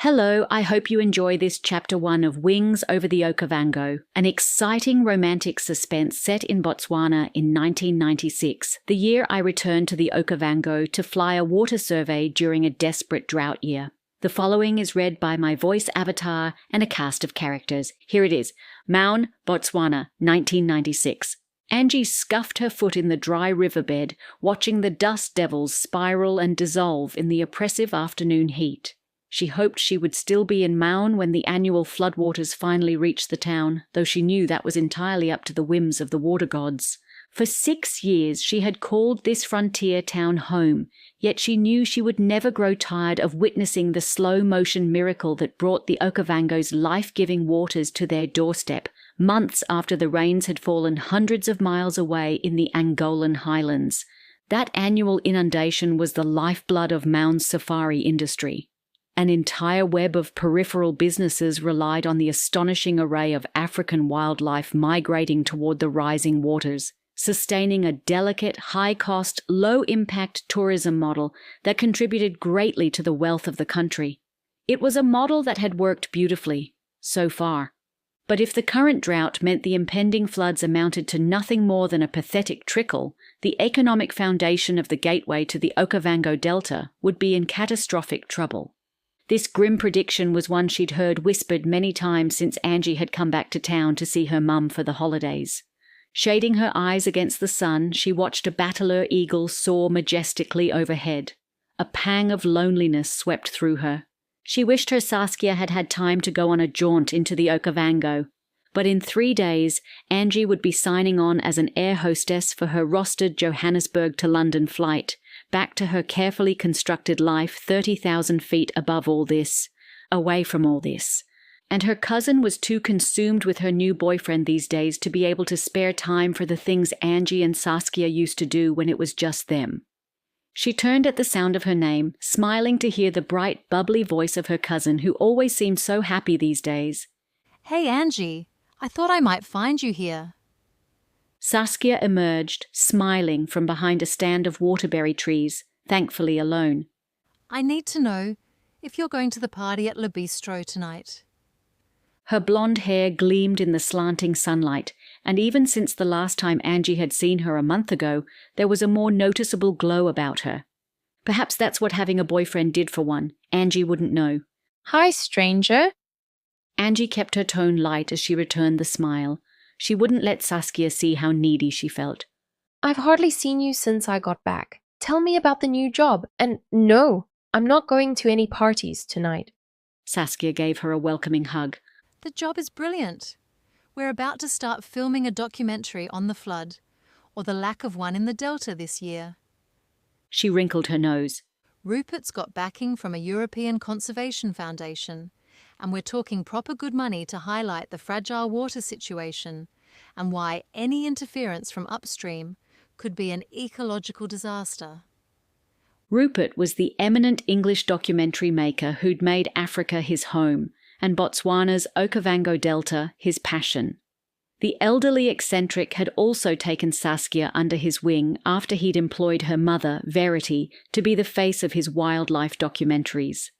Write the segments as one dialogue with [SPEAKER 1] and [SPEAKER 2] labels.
[SPEAKER 1] Hello, I hope you enjoy this Chapter 1 of Wings over the Okavango, an exciting romantic suspense set in Botswana in 1996, the year I returned to the Okavango to fly a water survey during a desperate drought year. The following is read by my voice avatar and a cast of characters. Here it is. Maun, Botswana, 1996. Angie scuffed her foot in the dry riverbed, watching the dust devils spiral and dissolve in the oppressive afternoon heat. She hoped she would still be in Maun when the annual floodwaters finally reached the town, though she knew that was entirely up to the whims of the water gods. For 6 years she had called this frontier town home, yet she knew she would never grow tired of witnessing the slow-motion miracle that brought the Okavango's life-giving waters to their doorstep, months after the rains had fallen hundreds of miles away in the Angolan highlands. That annual inundation was the lifeblood of Maun's safari industry. An entire web of peripheral businesses relied on the astonishing array of African wildlife migrating toward the rising waters, sustaining a delicate, high-cost, low-impact tourism model that contributed greatly to the wealth of the country. It was a model that had worked beautifully, so far. But if the current drought meant the impending floods amounted to nothing more than a pathetic trickle, the economic foundation of the gateway to the Okavango Delta would be in catastrophic trouble. This grim prediction was one she'd heard whispered many times since Angie had come back to town to see her mum for the holidays. Shading her eyes against the sun, she watched a battler eagle soar majestically overhead. A pang of loneliness swept through her. She wished her Saskia had had time to go on a jaunt into the Okavango. But in 3 days, Angie would be signing on as an air hostess for her rostered Johannesburg to London flight, back to her carefully constructed life 30,000 feet above all this, away from all this. And her cousin was too consumed with her new boyfriend these days to be able to spare time for the things Angie and Saskia used to do when it was just them. She turned at the sound of her name, smiling to hear the bright, bubbly voice of her cousin, who always seemed so happy these days.
[SPEAKER 2] "Hey, Angie, I thought I might find you here."
[SPEAKER 1] Saskia emerged, smiling from behind a stand of waterberry trees, thankfully alone.
[SPEAKER 2] "I need to know if you're going to the party at Le Bistro tonight."
[SPEAKER 1] Her blonde hair gleamed in the slanting sunlight, and even since the last time Angie had seen her a month ago, there was a more noticeable glow about her. Perhaps that's what having a boyfriend did for one. Angie wouldn't know.
[SPEAKER 3] "Hi, stranger."
[SPEAKER 1] Angie kept her tone light as she returned the smile. She wouldn't let Saskia see how needy she felt.
[SPEAKER 3] "I've hardly seen you since I got back. Tell me about the new job. And no, I'm not going to any parties tonight."
[SPEAKER 1] Saskia gave her a welcoming hug.
[SPEAKER 2] "The job is brilliant. We're about to start filming a documentary on the flood, or the lack of one in the Delta this year."
[SPEAKER 1] She wrinkled her nose.
[SPEAKER 2] "Rupert's got backing from a European Conservation Foundation, and we're talking proper good money to highlight the fragile water situation and why any interference from upstream could be an ecological disaster."
[SPEAKER 1] Rupert was the eminent English documentary maker who'd made Africa his home, and Botswana's Okavango Delta his passion. The elderly eccentric had also taken Saskia under his wing after he'd employed her mother, Verity, to be the face of his wildlife documentaries.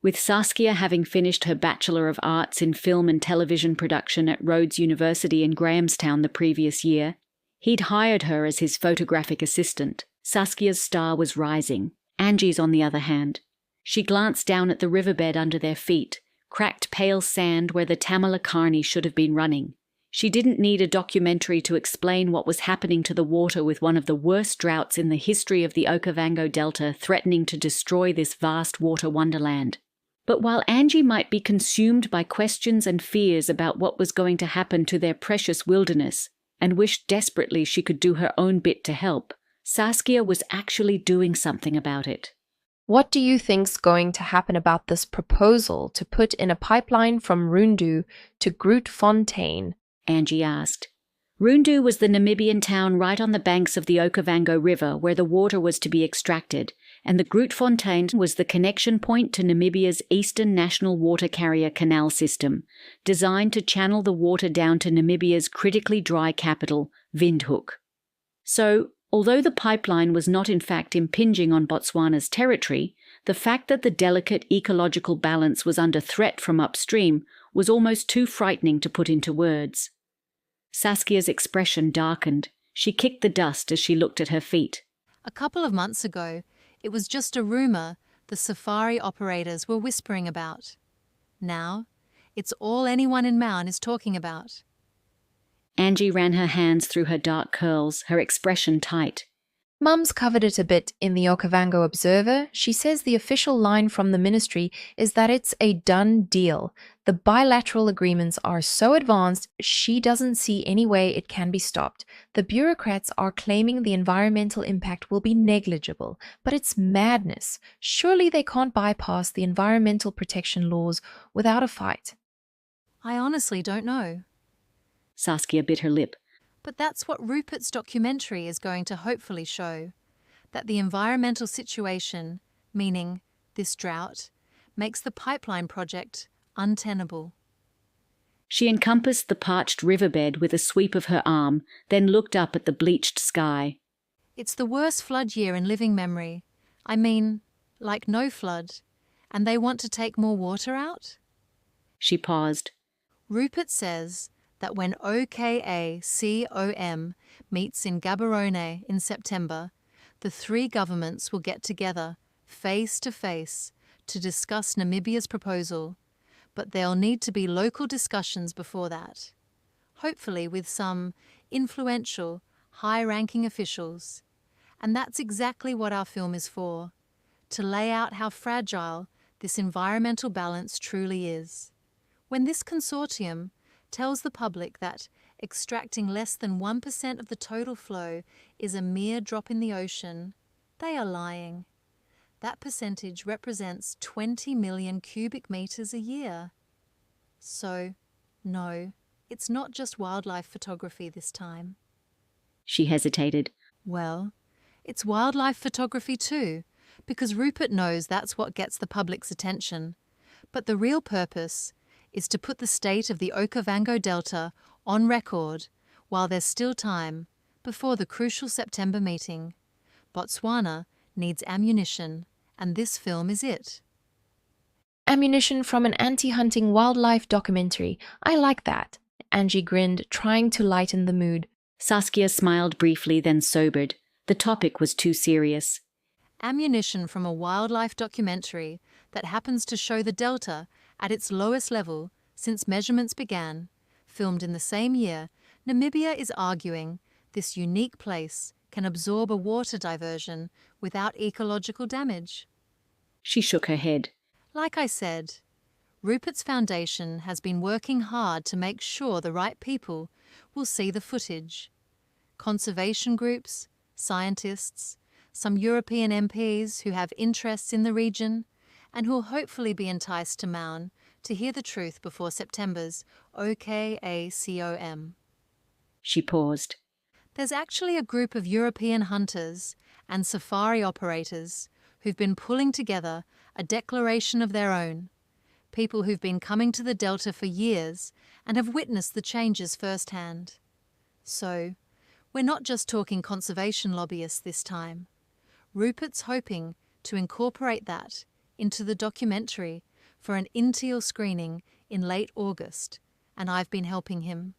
[SPEAKER 1] With Saskia having finished her Bachelor of Arts in Film and Television Production at Rhodes University in Grahamstown the previous year, he'd hired her as his photographic assistant. Saskia's star was rising. Angie's, on the other hand. She glanced down at the riverbed under their feet, cracked pale sand where the Tamala Carney should have been running. She didn't need a documentary to explain what was happening to the water with one of the worst droughts in the history of the Okavango Delta threatening to destroy this vast water wonderland. But while Angie might be consumed by questions and fears about what was going to happen to their precious wilderness, and wished desperately she could do her own bit to help, Saskia was actually doing something about it.
[SPEAKER 3] "What do you think's going to happen about this proposal to put in a pipeline from Rundu to Grootfontein?"
[SPEAKER 1] Angie asked. Rundu was the Namibian town right on the banks of the Okavango River where the water was to be extracted, and the Grootfontein was the connection point to Namibia's Eastern National Water Carrier Canal System, designed to channel the water down to Namibia's critically dry capital, Windhoek. So, although the pipeline was not in fact impinging on Botswana's territory, The fact that the delicate ecological balance was under threat from upstream was almost too frightening to put into words. Saskia's expression darkened. She kicked the dust as she looked at her feet.
[SPEAKER 2] A couple of months ago, it was just a rumor the safari operators were whispering about. Now, it's all anyone in Maun is talking about.
[SPEAKER 1] Angie ran her hands through her dark curls, her expression tight.
[SPEAKER 3] Mum's covered it a bit in the Okavango Observer. She says the official line from the ministry is that it's a done deal. The bilateral agreements are so advanced, she doesn't see any way it can be stopped. The bureaucrats are claiming the environmental impact will be negligible, but it's madness. Surely they can't bypass the environmental protection laws without a fight.
[SPEAKER 2] I honestly don't know.
[SPEAKER 1] Saskia bit her lip.
[SPEAKER 2] But that's what Rupert's documentary is going to hopefully show, that the environmental situation, meaning this drought, makes the pipeline project untenable.
[SPEAKER 1] She encompassed the parched riverbed with a sweep of her arm, then looked up at the bleached sky.
[SPEAKER 2] It's the worst flood year in living memory. I mean, like no flood. And they want to take more water out?
[SPEAKER 1] She paused.
[SPEAKER 2] Rupert says that when OKACOM meets in Gaborone in September, the three governments will get together, face to face, to discuss Namibia's proposal, but there'll need to be local discussions before that, hopefully with some influential, high-ranking officials. And that's exactly what our film is for, to lay out how fragile this environmental balance truly is. When this consortium tells the public that extracting less than 1% of the total flow is a mere drop in the ocean, they are lying. That percentage represents 20 million cubic meters a year. So, no, it's not just wildlife photography this time.
[SPEAKER 1] She hesitated.
[SPEAKER 2] Well, it's wildlife photography too, because Rupert knows that's what gets the public's attention. But the real purpose is to put the state of the Okavango Delta on record while there's still time before the crucial September meeting. Botswana needs ammunition, and this film is it.
[SPEAKER 3] Ammunition from an anti-hunting wildlife documentary. I like that. Angie grinned, trying to lighten the mood.
[SPEAKER 1] Saskia smiled briefly, then sobered. The topic was too serious.
[SPEAKER 2] Ammunition from a wildlife documentary that happens to show the Delta at its lowest level since measurements began, filmed in the same year, Namibia is arguing this unique place can absorb a water diversion without ecological damage.
[SPEAKER 1] She shook her head.
[SPEAKER 2] Like I said, Rupert's foundation has been working hard to make sure the right people will see the footage. Conservation groups, scientists, some European MPs who have interests in the region, and who will hopefully be enticed to Maun to hear the truth before September's OKACOM.
[SPEAKER 1] She paused.
[SPEAKER 2] There's actually a group of European hunters and safari operators who've been pulling together a declaration of their own, people who've been coming to the Delta for years and have witnessed the changes firsthand. So, we're not just talking conservation lobbyists this time. Rupert's hoping to incorporate that into the documentary for an in-teal screening in late August, and I've been helping him.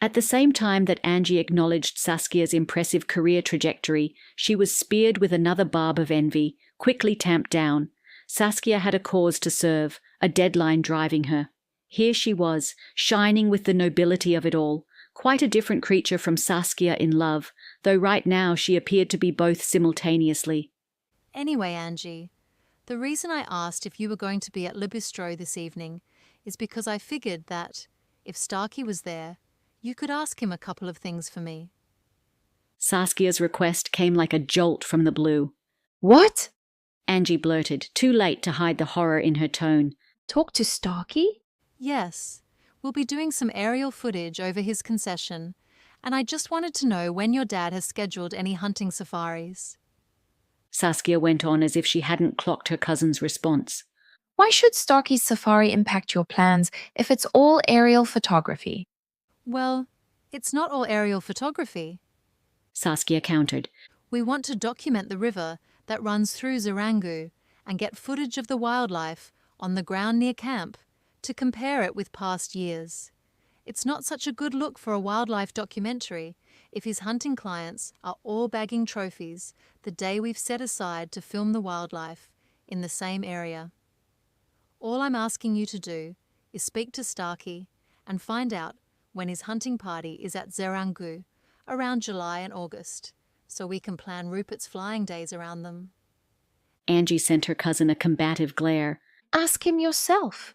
[SPEAKER 1] At the same time that Angie acknowledged Saskia's impressive career trajectory, she was speared with another barb of envy, quickly tamped down. Saskia had a cause to serve, a deadline driving her. Here she was, shining with the nobility of it all, quite a different creature from Saskia in love, though right now she appeared to be both simultaneously.
[SPEAKER 2] Anyway, Angie, the reason I asked if you were going to be at Le Bistro this evening is because I figured that, if Starkey was there, you could ask him a couple of things for me.
[SPEAKER 1] Saskia's request came like a jolt from the blue.
[SPEAKER 3] What?
[SPEAKER 1] Angie blurted, too late to hide the horror in her tone.
[SPEAKER 3] Talk to Starkey?
[SPEAKER 2] Yes, we'll be doing some aerial footage over his concession, and I just wanted to know when your dad has scheduled any hunting safaris.
[SPEAKER 1] Saskia went on as if she hadn't clocked her cousin's response.
[SPEAKER 3] Why should Starkey's safari impact your plans if it's all aerial photography?
[SPEAKER 2] Well, it's not all aerial photography.
[SPEAKER 1] Saskia countered.
[SPEAKER 2] We want to document the river that runs through Zarangu and get footage of the wildlife on the ground near camp to compare it with past years. It's not such a good look for a wildlife documentary if his hunting clients are all bagging trophies the day we've set aside to film the wildlife in the same area. All I'm asking you to do is speak to Starkey and find out when his hunting party is at Zerangu around July and August, so we can plan Rupert's flying days around them.
[SPEAKER 1] Angie sent her cousin a combative glare.
[SPEAKER 3] Ask him yourself.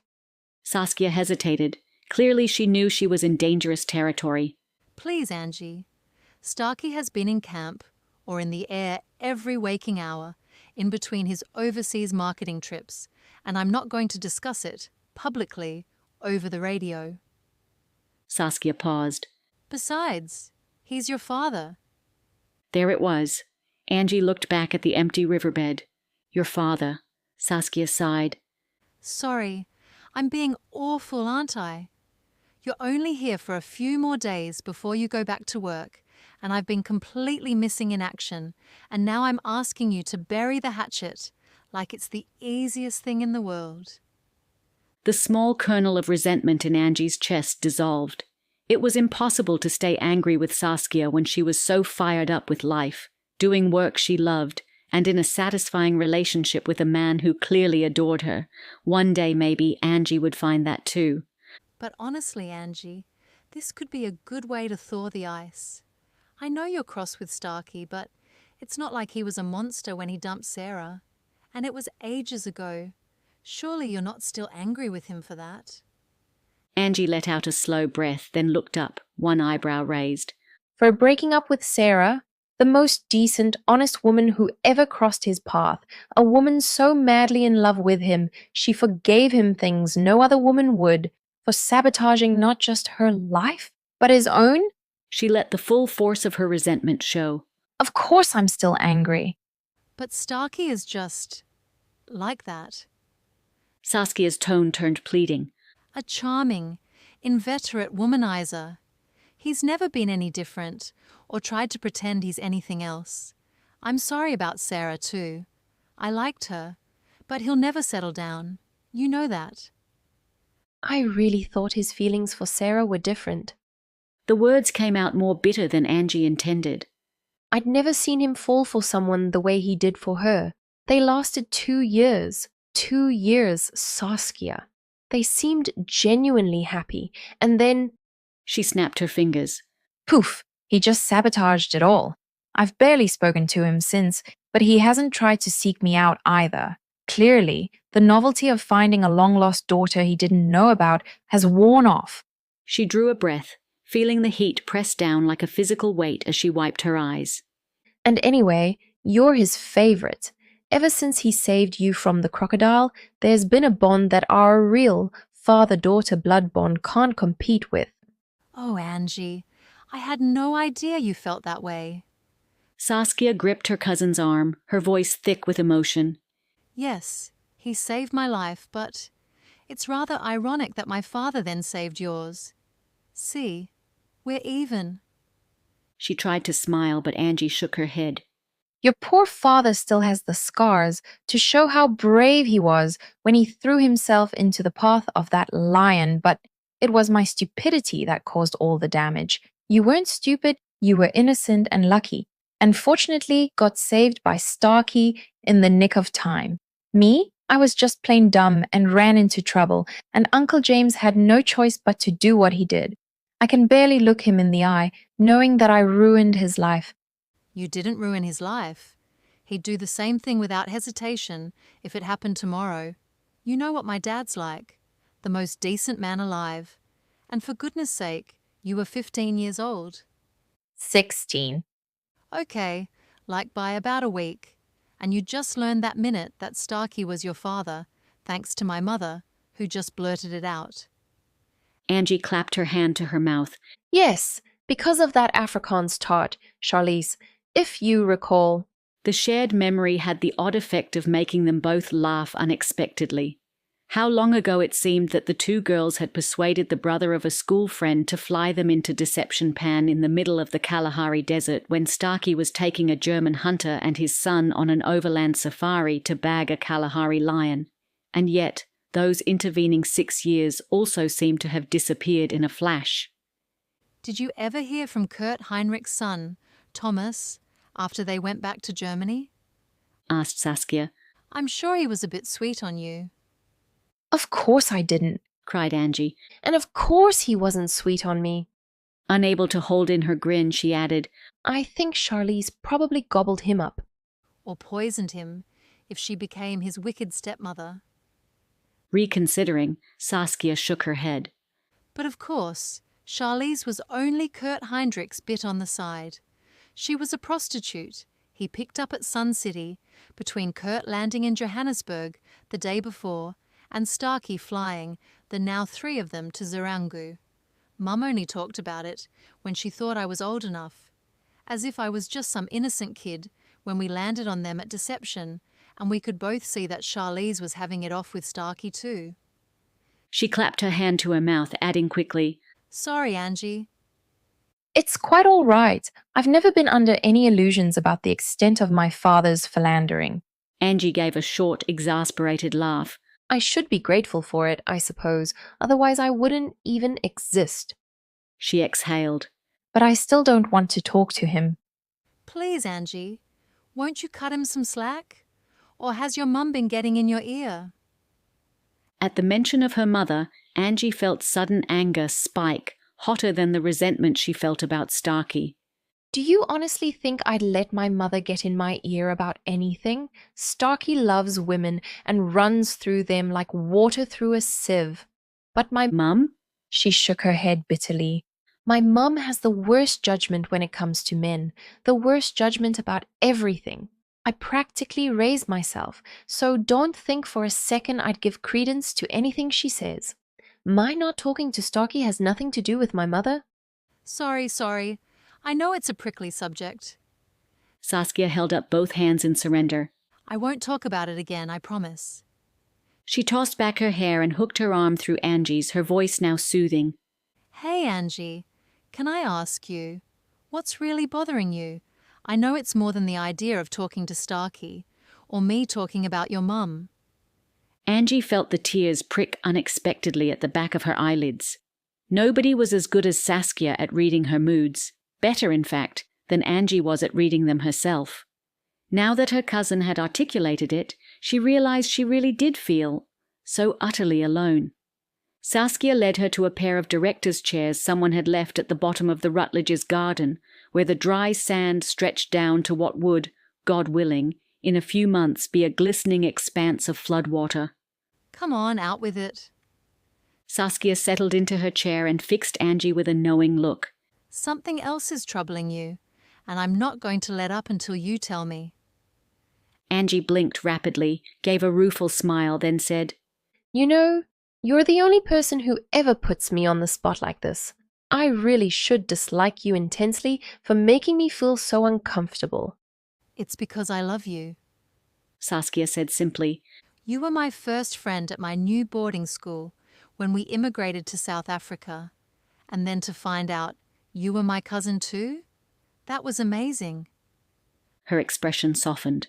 [SPEAKER 1] Saskia hesitated. Clearly she knew she was in dangerous territory.
[SPEAKER 2] Please, Angie. Starkey has been in camp or in the air every waking hour in between his overseas marketing trips, and I'm not going to discuss it publicly over the radio.
[SPEAKER 1] Saskia paused.
[SPEAKER 2] Besides, he's your father.
[SPEAKER 1] There it was. Angie looked back at the empty riverbed. Your father. Saskia sighed.
[SPEAKER 2] Sorry, I'm being awful, aren't I? You're only here for a few more days before you go back to work, and I've been completely missing in action, and now I'm asking you to bury the hatchet like it's the easiest thing in the world.
[SPEAKER 1] The small kernel of resentment in Angie's chest dissolved. It was impossible to stay angry with Saskia when she was so fired up with life, doing work she loved, and in a satisfying relationship with a man who clearly adored her. One day, maybe, Angie would find that too.
[SPEAKER 2] But honestly, Angie, this could be a good way to thaw the ice. I know you're cross with Starkey, but it's not like he was a monster when he dumped Sarah. And it was ages ago. Surely you're not still angry with him for that?
[SPEAKER 1] Angie let out a slow breath, then looked up, one eyebrow raised.
[SPEAKER 3] For breaking up with Sarah, the most decent, honest woman who ever crossed his path, a woman so madly in love with him, she forgave him things no other woman would, for sabotaging not just her life, but his own?
[SPEAKER 1] She let the full force of her resentment show.
[SPEAKER 3] Of course I'm still angry.
[SPEAKER 2] But Starkey is just like that.
[SPEAKER 1] Saskia's tone turned pleading.
[SPEAKER 2] A charming, inveterate womanizer. He's never been any different or tried to pretend he's anything else. I'm sorry about Sarah too. I liked her, but he'll never settle down. You know that.
[SPEAKER 3] I really thought his feelings for Sarah were different.
[SPEAKER 1] The words came out more bitter than Angie intended.
[SPEAKER 3] I'd never seen him fall for someone the way he did for her. They lasted 2 years. 2 years, Saskia. They seemed genuinely happy, and then...
[SPEAKER 1] She snapped her fingers.
[SPEAKER 3] Poof, he just sabotaged it all. I've barely spoken to him since, but he hasn't tried to seek me out either. Clearly, the novelty of finding a long-lost daughter he didn't know about has worn off.
[SPEAKER 1] She drew a breath, feeling the heat press down like a physical weight as she wiped her eyes.
[SPEAKER 3] And anyway, you're his favorite. Ever since he saved you from the crocodile, there's been a bond that our real father-daughter blood bond can't compete with.
[SPEAKER 2] Oh, Angie, I had no idea you felt that way.
[SPEAKER 1] Saskia gripped her cousin's arm, her voice thick with emotion.
[SPEAKER 2] Yes, he saved my life, but it's rather ironic that my father then saved yours. See, we're even.
[SPEAKER 1] She tried to smile, but Angie shook her head.
[SPEAKER 3] Your poor father still has the scars to show how brave he was when he threw himself into the path of that lion, but it was my stupidity that caused all the damage. You weren't stupid, you were innocent and lucky, and fortunately got saved by Starkey in the nick of time. Me? I was just plain dumb and ran into trouble, and Uncle James had no choice but to do what he did. I can barely look him in the eye, knowing that I ruined his life.
[SPEAKER 2] You didn't ruin his life. He'd do the same thing without hesitation if it happened tomorrow. You know what my dad's like, the most decent man alive. And for goodness sake, you were 15 years old.
[SPEAKER 3] 16.
[SPEAKER 2] Okay, like by about a week. And you just learned that minute that Starkey was your father, thanks to my mother, who just blurted it out.
[SPEAKER 1] Angie clapped her hand to her mouth.
[SPEAKER 3] Yes, because of that Afrikaans tart, Charlize, if you recall.
[SPEAKER 1] The shared memory had the odd effect of making them both laugh unexpectedly. How long ago it seemed that the two girls had persuaded the brother of a school friend to fly them into Deception Pan in the middle of the Kalahari desert when Starkey was taking a German hunter and his son on an overland safari to bag a Kalahari lion. And yet, those intervening 6 years also seemed to have disappeared in a flash.
[SPEAKER 2] Did you ever hear from Kurt Heinrich's son, Thomas, after they went back to Germany?
[SPEAKER 1] Asked Saskia.
[SPEAKER 2] I'm sure he was a bit sweet on you.
[SPEAKER 3] Of course I didn't.
[SPEAKER 1] Cried Angie.
[SPEAKER 3] And of course he wasn't sweet on me.
[SPEAKER 1] Unable to hold in her grin, she added,
[SPEAKER 3] I think Charlize probably gobbled him up.
[SPEAKER 2] Or poisoned him, if she became his wicked stepmother.
[SPEAKER 1] Reconsidering, Saskia shook her head.
[SPEAKER 2] But of course, Charlize was only Kurt Heinrich's bit on the side. She was a prostitute he picked up at Sun City, between Kurt landing in Johannesburg the day before and Starkey flying, the now 3 of them, to Zarangu. Mum only talked about it when she thought I was old enough, as if I was just some innocent kid when we landed on them at Deception, and we could both see that Charlize was having it off with Starkey too.
[SPEAKER 1] She clapped her hand to her mouth, adding quickly,
[SPEAKER 2] Sorry, Angie.
[SPEAKER 3] It's quite all right. I've never been under any illusions about the extent of my father's philandering.
[SPEAKER 1] Angie gave a short, exasperated laugh.
[SPEAKER 3] I should be grateful for it, I suppose, otherwise I wouldn't even exist.
[SPEAKER 1] She exhaled.
[SPEAKER 3] But I still don't want to talk to him.
[SPEAKER 2] Please, Angie, won't you cut him some slack? Or has your mum been getting in your ear?
[SPEAKER 1] At the mention of her mother, Angie felt sudden anger spike, hotter than the resentment she felt about Starkey.
[SPEAKER 3] Do you honestly think I'd let my mother get in my ear about anything? Starkey loves women and runs through them like water through a sieve. But my
[SPEAKER 1] Mum?
[SPEAKER 3] She shook her head bitterly. My mum has the worst judgment when it comes to men, the worst judgment about everything. I practically raised myself, so don't think for a second I'd give credence to anything she says. My not talking to Starkey has nothing to do with my mother.
[SPEAKER 2] Sorry. I know it's a prickly subject.
[SPEAKER 1] Saskia held up both hands in surrender.
[SPEAKER 2] I won't talk about it again, I promise.
[SPEAKER 1] She tossed back her hair and hooked her arm through Angie's, her voice now soothing.
[SPEAKER 2] Hey, Angie, can I ask you, what's really bothering you? I know it's more than the idea of talking to Starkey, or me talking about your mum.
[SPEAKER 1] Angie felt the tears prick unexpectedly at the back of her eyelids. Nobody was as good as Saskia at reading her moods, better, in fact, than Angie was at reading them herself. Now that her cousin had articulated it, she realized she really did feel so utterly alone. Saskia led her to a pair of director's chairs someone had left at the bottom of the Rutledge's garden, where the dry sand stretched down to what would, God willing, in a few months be a glistening expanse of floodwater.
[SPEAKER 2] Come on, out with it.
[SPEAKER 1] Saskia settled into her chair and fixed Angie with a knowing look.
[SPEAKER 2] Something else is troubling you, and I'm not going to let up until you tell me.
[SPEAKER 1] Angie blinked rapidly, gave a rueful smile, then said,
[SPEAKER 3] You know, you're the only person who ever puts me on the spot like this. I really should dislike you intensely for making me feel so uncomfortable.
[SPEAKER 2] It's because I love you.
[SPEAKER 1] Saskia said simply.
[SPEAKER 2] You were my first friend at my new boarding school when we immigrated to South Africa. And then to find out you were my cousin too? That was amazing.
[SPEAKER 1] Her expression softened.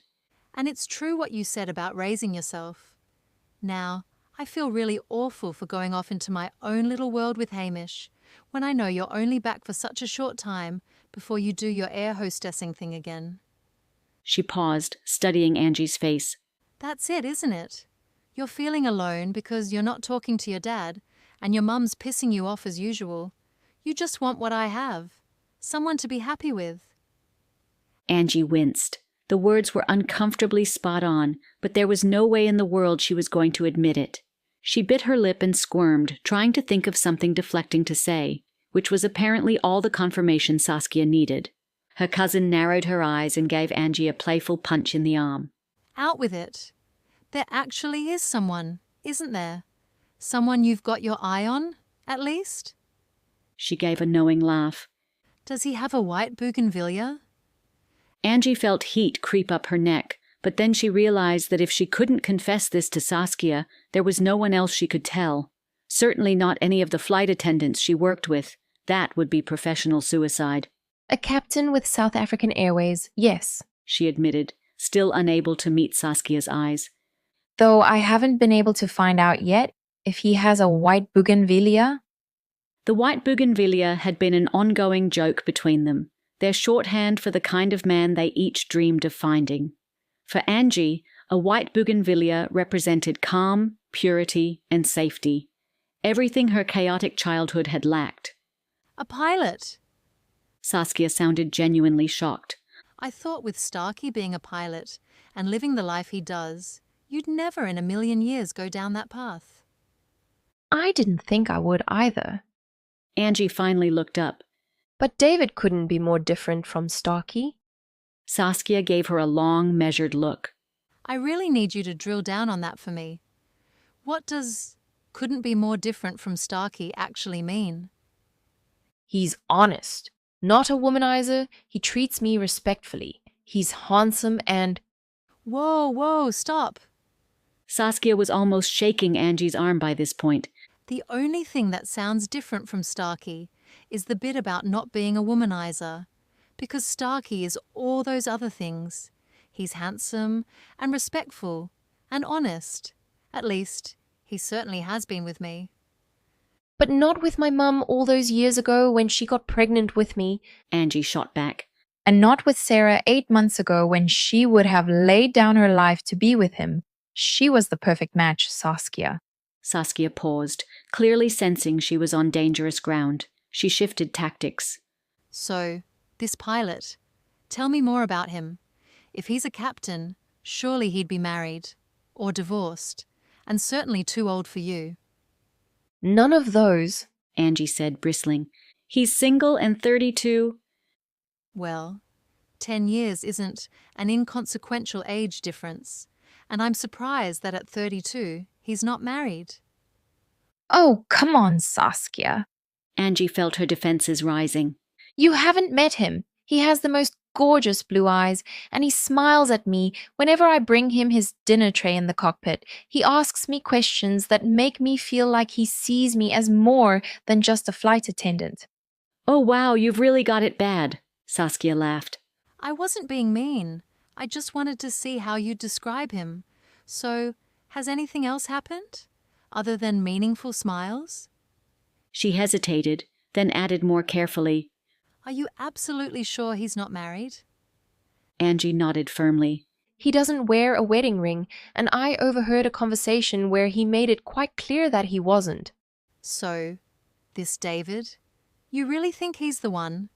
[SPEAKER 2] And it's true what you said about raising yourself. Now, I feel really awful for going off into my own little world with Hamish, when I know you're only back for such a short time before you do your air hostessing thing again.
[SPEAKER 1] She paused, studying Angie's face.
[SPEAKER 2] That's it, isn't it? You're feeling alone because you're not talking to your dad, and your mum's pissing you off as usual. You just want what I have. Someone to be happy with.
[SPEAKER 1] Angie winced. The words were uncomfortably spot on, but there was no way in the world she was going to admit it. She bit her lip and squirmed, trying to think of something deflecting to say, which was apparently all the confirmation Saskia needed. Her cousin narrowed her eyes and gave Angie a playful punch in the arm.
[SPEAKER 2] Out with it. There actually is someone, isn't there? Someone you've got your eye on, at least?
[SPEAKER 1] She gave a knowing laugh.
[SPEAKER 2] Does he have a white bougainvillea?
[SPEAKER 1] Angie felt heat creep up her neck, But then she realized that if she couldn't confess this to Saskia, there was no one else she could tell. Certainly not any of the flight attendants she worked with. That would be professional suicide.
[SPEAKER 3] A captain with South African Airways, yes.
[SPEAKER 1] She admitted, still unable to meet Saskia's eyes.
[SPEAKER 3] Though I haven't been able to find out yet if he has a white bougainvillea.
[SPEAKER 1] The white bougainvillea had been an ongoing joke between them, their shorthand for the kind of man they each dreamed of finding. For Angie, a white bougainvillea represented calm, purity, and safety. Everything her chaotic childhood had lacked.
[SPEAKER 2] A pilot?
[SPEAKER 1] Saskia sounded genuinely shocked.
[SPEAKER 2] I thought with Starkey being a pilot and living the life he does, you'd never in a million years go down that path.
[SPEAKER 3] I didn't think I would either.
[SPEAKER 1] Angie finally looked up.
[SPEAKER 3] But David couldn't be more different from Starkey.
[SPEAKER 1] Saskia gave her a long, measured look.
[SPEAKER 2] I really need you to drill down on that for me. What does couldn't be more different from Starkey actually mean?
[SPEAKER 3] He's honest. Not a womanizer. He treats me respectfully. He's handsome and...
[SPEAKER 2] Whoa, stop.
[SPEAKER 1] Saskia was almost shaking Angie's arm by this point.
[SPEAKER 2] The only thing that sounds different from Starkey is the bit about not being a womanizer. Because Starkey is all those other things. He's handsome and respectful and honest. At least, he certainly has been with me.
[SPEAKER 3] But not with my mum all those years ago when she got pregnant with me.
[SPEAKER 1] Angie shot back.
[SPEAKER 3] And not with Sarah 8 months ago when she would have laid down her life to be with him. She was the perfect match, Saskia.
[SPEAKER 1] Saskia paused, clearly sensing she was on dangerous ground. She shifted tactics.
[SPEAKER 2] So, this pilot, tell me more about him. If he's a captain, surely he'd be married, or divorced, and certainly too old for you.
[SPEAKER 3] None of those,
[SPEAKER 1] Angie said, bristling. He's single and 32.
[SPEAKER 2] Well, 10 years isn't an inconsequential age difference, and I'm surprised that at 32 he's not married.
[SPEAKER 3] Oh, come on, Saskia.
[SPEAKER 1] Angie felt her defenses rising.
[SPEAKER 3] You haven't met him. He has the most gorgeous blue eyes, and he smiles at me whenever I bring him his dinner tray in the cockpit. He asks me questions that make me feel like he sees me as more than just a flight attendant.
[SPEAKER 1] Oh, wow, you've really got it bad, Saskia laughed.
[SPEAKER 2] I wasn't being mean. I just wanted to see how you'd describe him. So, has anything else happened? Other than meaningful smiles?
[SPEAKER 1] She hesitated, then added more carefully.
[SPEAKER 2] Are you absolutely sure he's not married?
[SPEAKER 1] Angie nodded firmly.
[SPEAKER 3] He doesn't wear a wedding ring, and I overheard a conversation where he made it quite clear that he wasn't.
[SPEAKER 2] So, this David? You really think he's the one?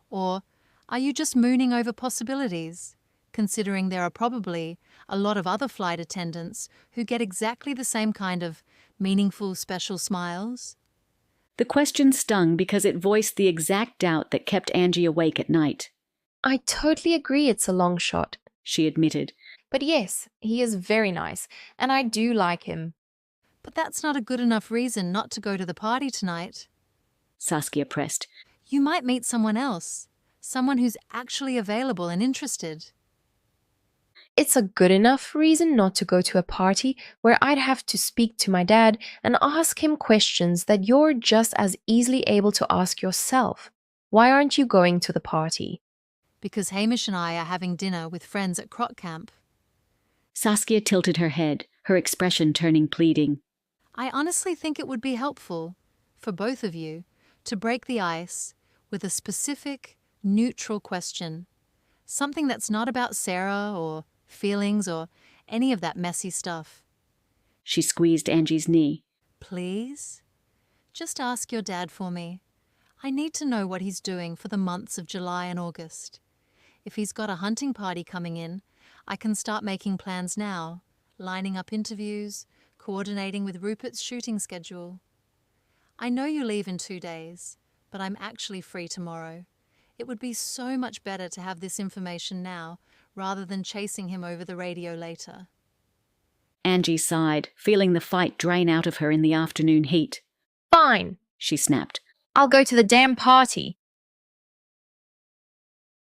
[SPEAKER 2] Or are you just mooning over possibilities, considering there are probably a lot of other flight attendants who get exactly the same kind of meaningful, special smiles?
[SPEAKER 1] The question stung because it voiced the exact doubt that kept Angie awake at night.
[SPEAKER 3] I totally agree it's a long shot,
[SPEAKER 1] she admitted.
[SPEAKER 3] But yes, he is very nice, and I do like him.
[SPEAKER 2] But that's not a good enough reason not to go to the party tonight.
[SPEAKER 1] Saskia pressed.
[SPEAKER 2] You might meet someone else, someone who's actually available and interested.
[SPEAKER 3] It's a good enough reason not to go to a party where I'd have to speak to my dad and ask him questions that you're just as easily able to ask yourself. Why aren't you going to the party?
[SPEAKER 2] Because Hamish and I are having dinner with friends at Croc Camp.
[SPEAKER 1] Saskia tilted her head, her expression turning pleading.
[SPEAKER 2] I honestly think it would be helpful, for both of you, to break the ice with a specific, neutral question. Something that's not about Sarah or feelings or any of that messy stuff.
[SPEAKER 1] She squeezed Angie's knee.
[SPEAKER 2] Please? Just ask your dad for me. I need to know what he's doing for the months of July and August. If he's got a hunting party coming in, I can start making plans now, lining up interviews, coordinating with Rupert's shooting schedule. I know you leave in 2 days, but I'm actually free tomorrow. It would be so much better to have this information now, rather than chasing him over the radio later.
[SPEAKER 1] Angie sighed, feeling the fight drain out of her in the afternoon heat.
[SPEAKER 3] Fine,
[SPEAKER 1] She snapped.
[SPEAKER 3] I'll go to the damn party.